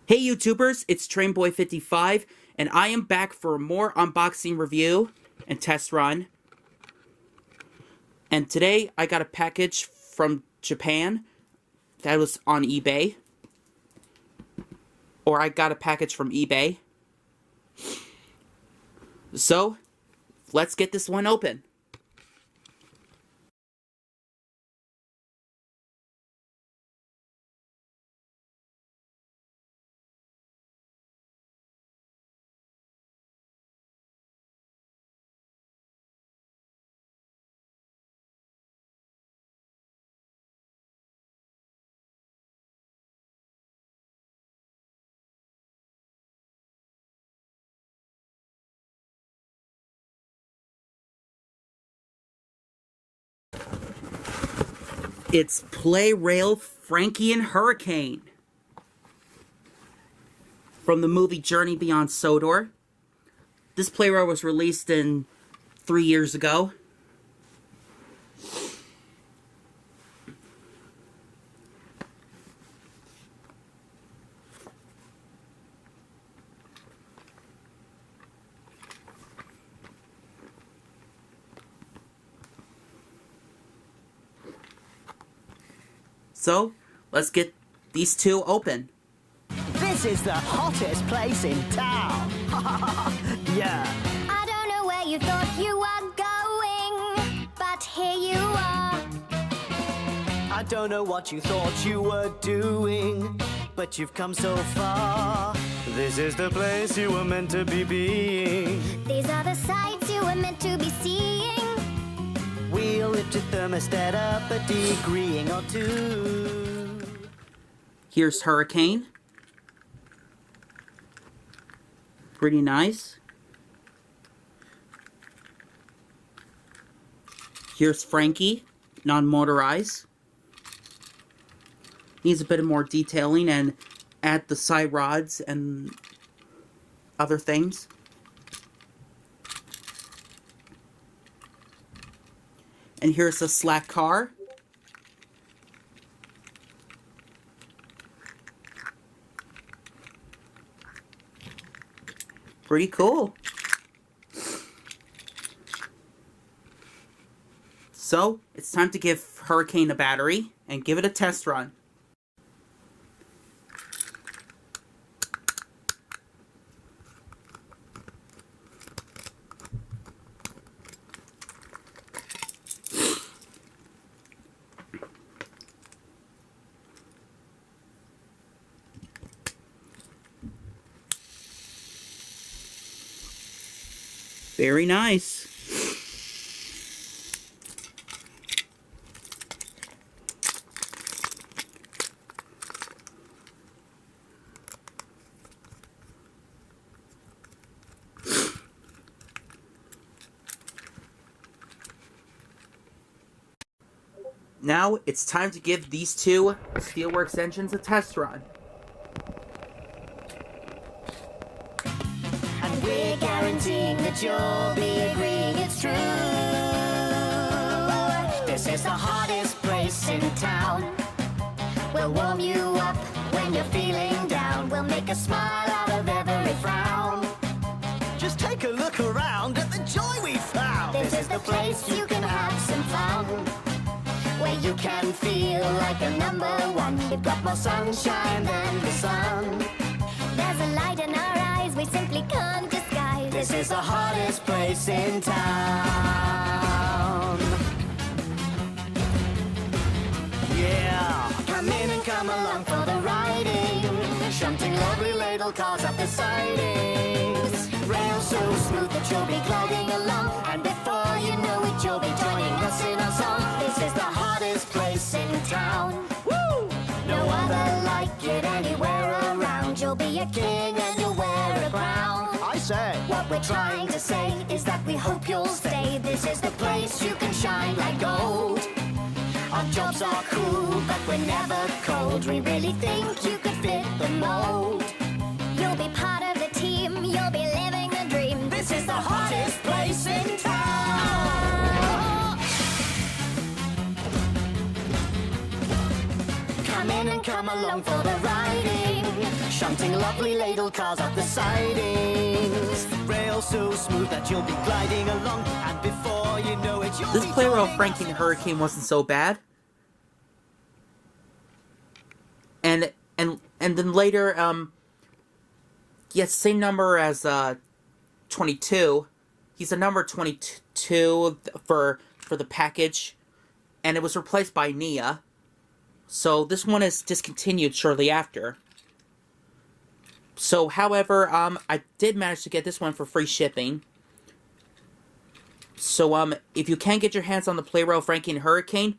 Hey YouTubers, it's TrainBoy55, and I am back for more unboxing review and test run. And today I got a package from Japan that was on eBay. Or I got a package from eBay. So, let's get this one open. It's Plarail, Frankie and Hurricane from the movie Journey Beyond Sodor. This Plarail was released 3 years ago. So, let's get these two open. This is the hottest place in town. Yeah. I don't know where you thought you were going, but here you are. I don't know what you thought you were doing, but you've come so far. This is the place you were meant to be being. These are the sights you were meant to be seeing. We'll lift your thermostat up a degree or two. Here's Hurricane. Pretty nice. Here's Frankie, non-motorized. Needs a bit of more detailing and add the side rods and other things. And here's a slack car. Pretty cool. So, it's time to give Hurricane a battery and give it a test run. Very nice. Now it's time to give these two Steelworks engines a test run. We're guaranteeing that you'll be agreeing it's true. This is the hottest place in town. We'll warm you up when you're feeling down. We'll make a smile out of every frown. Just take a look around at the joy we found. This is the place you can have some fun, where you can feel like a number one. We've got more sunshine than the sun. There's a light in our eyes we simply can't disguise. This is the hottest place in town. Yeah. Come in and come along for the riding, shunting lovely ladle cars up the sidings. Rail so smooth that you'll be gliding along, and before you know it you'll be joining us in our song. This is the hottest place in town. Woo! No other like it anywhere around. You'll be a king and you'll wear a crown. I say. What we're trying to say is that we hope you'll stay. This is the place you can shine like gold. Our jobs are cool, but we're never cold. We really think you could fit the mold. You'll be part of the team, you'll be living the dream. This is the hottest place in town. Come in and come along for the riding, shunting racing lovely ladle cars up the sidings. Rail so smooth that you'll be gliding along, and before you know it, you'll This be Plarail joining Frankie and Hurricane wasn't so bad. And then later, yes, same number as 22. He's a number 22 for the package, and it was replaced by Nia. So this one is discontinued shortly after. So, however, I did manage to get this one for free shipping. So, if you can get your hands on the Plarail Frankie and Hurricane,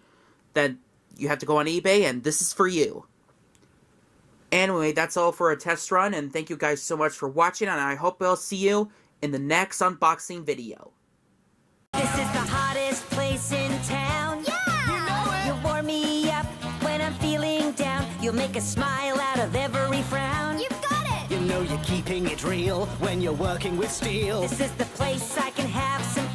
then you have to go on eBay, and this is for you. Anyway, that's all for a test run, and thank you guys so much for watching, and I hope I'll see you in the next unboxing video. This is the hottest place in town. Yeah! You warm me up when I'm feeling down. You'll make a smile out of every frown. You've got it! You know you're keeping it real when you're working with steel. This is the place I can have some